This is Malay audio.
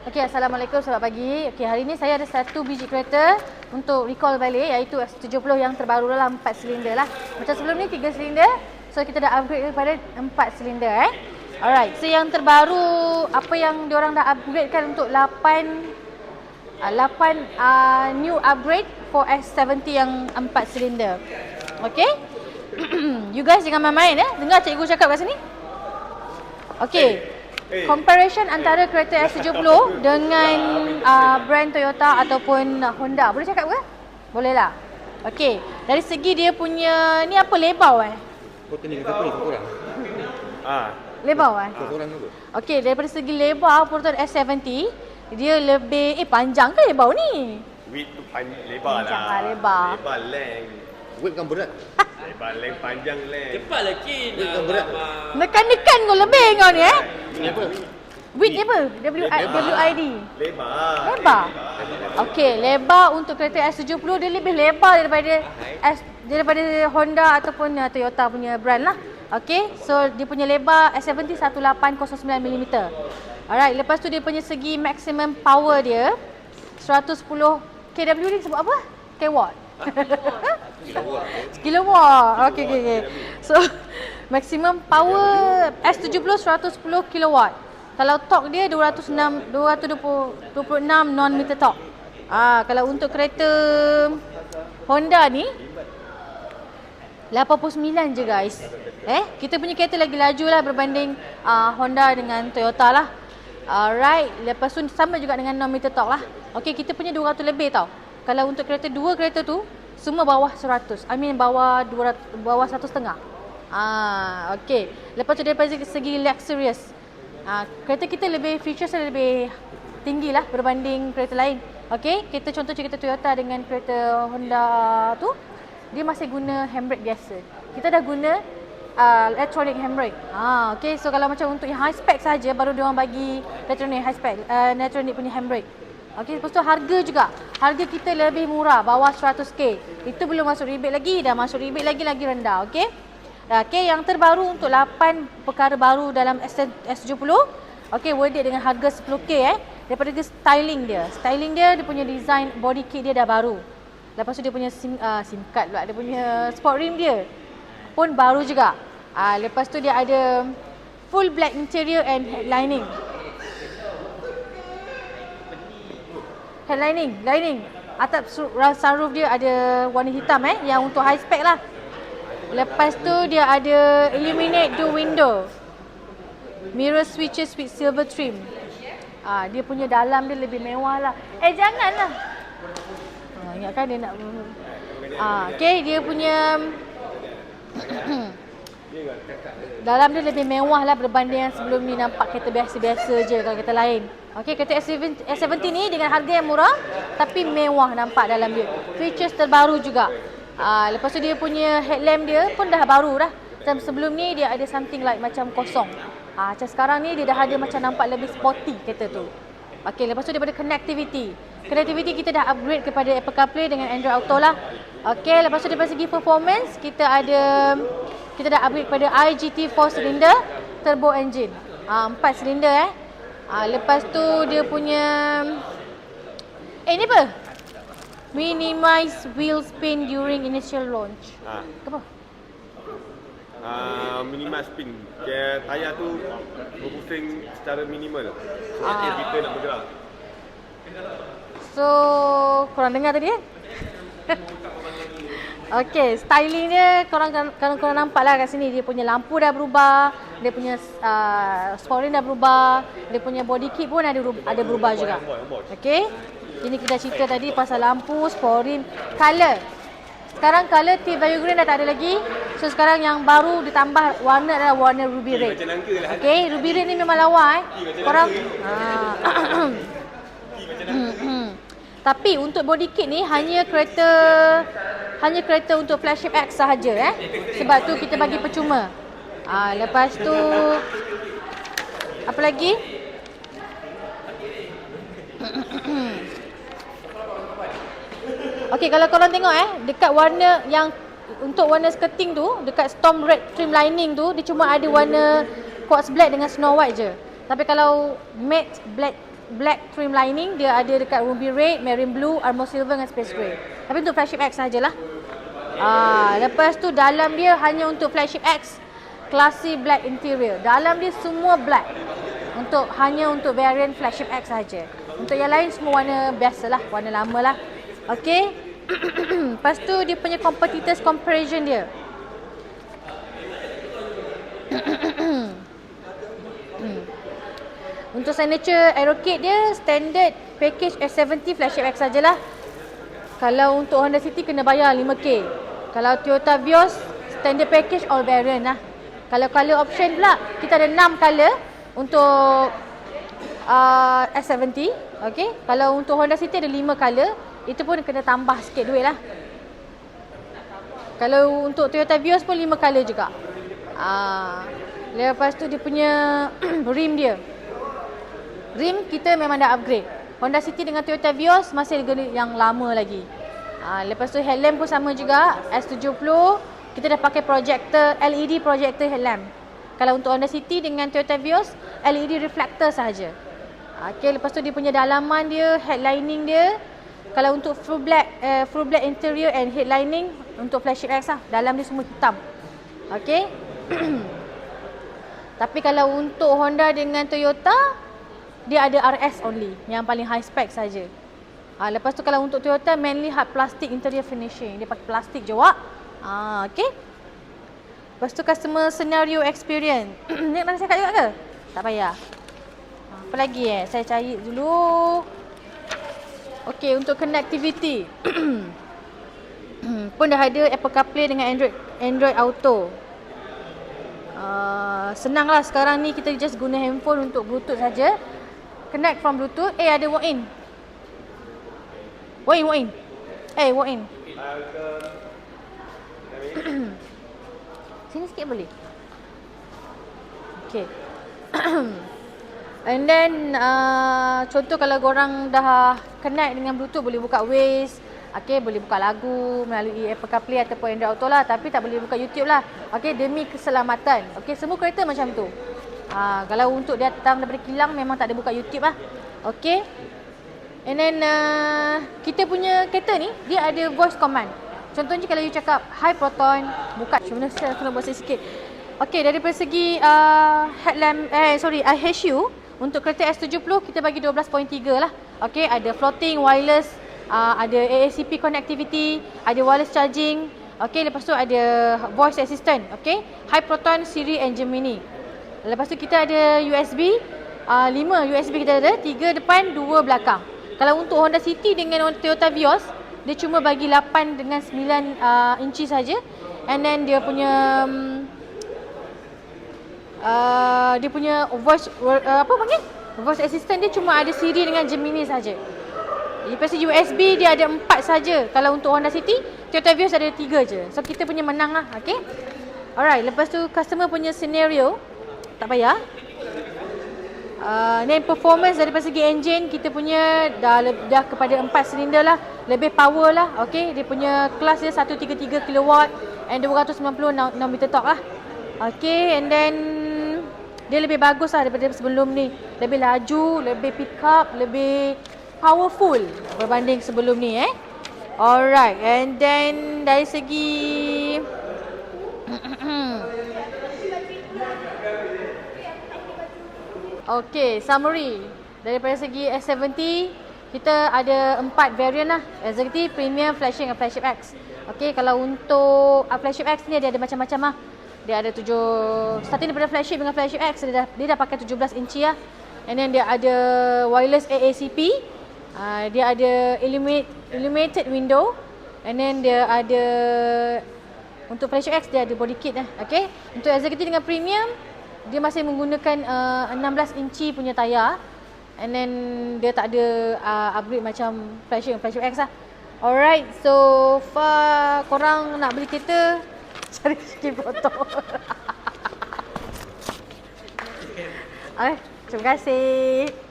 Okey, Assalamualaikum, selamat pagi. Okey, hari ini saya ada satu biji kereta untuk recall balik, iaitu S70 yang terbaru dalam 4 silinder lah. Macam sebelum ni 3 silinder, so kita dah upgrade kepada 4 silinder Alright, so yang terbaru apa yang diorang dah upgrade kan untuk 8 new upgrade for S70 yang 4 silinder. Okey? You guys jangan main-main Dengar cikgu cakap kat sini. Okey. Comparison antara kereta S70 dengan brand Toyota ataupun Honda. Boleh cakap ke? Boleh lah. Okey, dari segi dia punya ni apa lebau Kau ni kata apa ni korang? Lebau Korang apa? Okey, daripada segi lebau Proton S70 dia lebih panjang ke lebau ni? Width tu lebar Panjang lah. lebar. Lebar length. Weight kan berat. Lebar length panjang length. Cepat lah Kin. Weight kan berat. Nekan-nekan kau lebih kau ni Ini apa? Width dia apa? WID. Lebar. Lebar. Okey, lebar untuk kereta S70 dia lebih lebar daripada Honda ataupun Toyota punya brand lah. Okey, so dia punya lebar S70 1809mm. Alright, lepas tu dia punya segi maximum power dia 110 kW ni sebut apa? Kilowatt. Kilowatt. Okey. So maximum power S70 110 kilowatt. Kalau torque dia 226 Nm torque. Kalau untuk kereta Honda ni 89 je guys. Kita punya kereta lagi laju lah berbanding Honda dengan Toyota lah. Alright, lepas tu sama juga dengan Nm torque lah. Okey, kita punya 200 lebih tau. Kalau untuk dua kereta tu semua bawah 100. Bawah 200, bawah 1,5. Okey. Lepas tu daripada segi luxurious. Kereta kita features lebih tinggi lah berbanding kereta lain. Okey, contoh kereta Toyota dengan kereta Honda tu dia masih guna handbrake biasa. Kita dah guna electronic handbrake. Okey, so kalau macam untuk yang high spec saja baru dia orang bagi electronic punya handbrake. Okey, lepas tu harga juga. Harga kita lebih murah, bawah 100k. Itu belum masuk rebate lagi, dah masuk rebate lagi rendah, okey? Okey, yang terbaru untuk 8 perkara baru dalam S70. Okey, worth it dengan harga 10k daripada styling dia. Styling dia punya design body kit dia dah baru. Lepas tu dia punya SIM card pula, dia punya sport rim dia pun baru juga. Lepas tu dia ada full black interior and headlining. Lining. Atap sunroof dia ada warna hitam yang untuk high spec lah. Lepas tu dia ada illuminate door window. Mirror switches with silver trim. Dia punya dalam dia lebih mewah lah. Janganlah. Ingatkan dia nak okey, dia punya dalam dia lebih mewah lah berbanding yang sebelum ni nampak kereta biasa-biasa je kalau kereta lain. Okey, kereta S70 ni dengan harga yang murah tapi mewah nampak dalam dia. Features terbaru juga. Lepas tu dia punya headlamp dia pun dah baru dah. Macam sebelum ni dia ada something like macam kosong. Macam sekarang ni dia dah ada macam nampak lebih sporty kereta tu. Okey, lepas tu daripada connectivity. Connectivity kita dah upgrade kepada Apple CarPlay dengan Android Auto lah. Okey, lepas tu daripada segi performance kita dah upgrade kepada IGT 4 cylinder turbo engine. 4 silinder lepas tu dia punya ni apa? Minimize wheel spin during initial launch. Apa? Minimize spin. Tayar tu berpusing secara minimal. Sebab kita nak bergerak. So, korang dengar tadi kan? Okey, styling dia korang nampak lah kat sini. Dia punya lampu dah berubah, dia punya sport ring dah berubah, dia punya body kit pun ada berubah juga. Okey. Ini kita cerita tadi pasal lampu, sport ring, color. Sekarang color T-Value Green dah tak ada lagi. So sekarang yang baru ditambah warna adalah warna ruby red. Okey, ruby red ni memang lawa korang. Tapi untuk body kit ni hanya kereta untuk flagship X sahaja sebab tu kita bagi percuma. Lepas tu apa lagi? Okey, kalau korang tengok dekat warna yang untuk warna skirting tu, dekat Storm Red trim lining tu dia cuma ada warna quartz black dengan snow white je. Tapi kalau matte black trim lining, dia ada dekat ruby red, marine blue, armor silver dengan space grey. Tapi untuk flagship X sajalah. Lepas tu dalam dia hanya untuk flagship X, classy black interior. Dalam dia semua black. Hanya untuk variant flagship X saja. Untuk yang lain semua warna biasalah, warna lama lah. Okey. Lepas tu dia punya competitors comparison dia. Untuk signature aerokit dia standard package S70 flagship X sajalah. Kalau untuk Honda City kena bayar 5K. Kalau Toyota Vios standard package all variant lah. Kalau color option pula kita ada 6 color untuk S70. Okey. Kalau untuk Honda City ada 5 color, itu pun kena tambah sikit duit lah. Kalau untuk Toyota Vios pun 5 color juga. Lepas tu dia punya rim dia. Rim kita memang dah upgrade. Honda City dengan Toyota Vios masih yang lama lagi. Lepas tu headlamp pun sama juga. S70 kita dah pakai projector, LED projector headlamp. Kalau untuk Honda City dengan Toyota Vios, LED reflector sahaja. Okay, lepas tu dia punya dalaman dia, headlining dia. Kalau untuk full black interior and headlining untuk flagship X lah, dalam dia semua hitam. Okay. Tapi kalau untuk Honda dengan Toyota, dia ada RS only, yang paling high spec saja. Lepas tu kalau untuk Toyota mainly hard plastic interior finishing, dia pakai plastik je wak. Okay. Lepas tu customer scenario experience. Ni nak cakap juga ke? Tak payah. Apa lagi saya cari dulu. Okay, untuk connectivity. Pun dah ada Apple CarPlay dengan Android Auto. Senanglah sekarang ni kita just guna handphone untuk Bluetooth saja. Connect from Bluetooth. Ada walk-in. Walk-in. Walk-in. Sini sikit boleh? Okay. And then contoh kalau korang dah connect dengan Bluetooth, boleh buka Waze. Okay, boleh buka lagu melalui Apple CarPlay ataupun Android Auto lah. Tapi tak boleh buka YouTube lah. Okay, demi keselamatan. Okay, semua kereta macam tu. Kalau untuk dia datang daripada kilang, memang tak ada buka YouTube lah. Okay. And then kita punya kereta ni, dia ada voice command. Contohnya kalau you cakap Hi Proton, buka. Sebenarnya saya kena buat sikit. Okay, daripada segi headlamp, IHU, untuk kereta S70 kita bagi 12.3 lah. Okay, ada floating, wireless, ada AACP connectivity, ada wireless charging. Okay, lepas tu ada voice assistant. Okay, Hi Proton, Siri and Gemini. Lepas tu kita ada USB, 5 USB kita ada, 3 depan, 2 belakang. Kalau untuk Honda City dengan Toyota Vios, dia cuma bagi 8 dengan 9 inci saja. And then dia punya voice voice assistant dia cuma ada Siri dengan Gemini saja. Lepas tu USB dia ada 4 saja. Kalau untuk Honda City, Toyota Vios ada 3 je. So kita punya menang lah. Okay. Alright, lepas tu customer punya scenario, tak payah. Ni performance daripada segi engine, kita punya dah kepada 4 silinder lah, lebih power lah. Okay, dia punya kelas dia 133 kW and 290 Nm torque lah. Okay, and then dia lebih bagus lah daripada sebelum ni. Lebih laju, lebih pick up, lebih powerful berbanding sebelum ni. Alright, and then dari segi okay, summary. Daripada segi S70, kita ada 4 variant lah. Executive, Premium, Flagship dan Flagship X. Okay, kalau untuk Flagship X ni dia ada macam-macam lah. Dia ada 7, starting daripada Flagship dengan Flagship X, dia dah pakai 17 inci lah. And then dia ada wireless AACP. Dia ada illuminated window. And then dia ada, untuk Flagship X dia ada body kit lah. Okay, untuk Executive dengan Premium, dia masih menggunakan 16 inci punya tayar. And then dia tak ada upgrade macam Flagship X lah. Alright, so far korang nak beli kereta, cari skin foto. Terima kasih.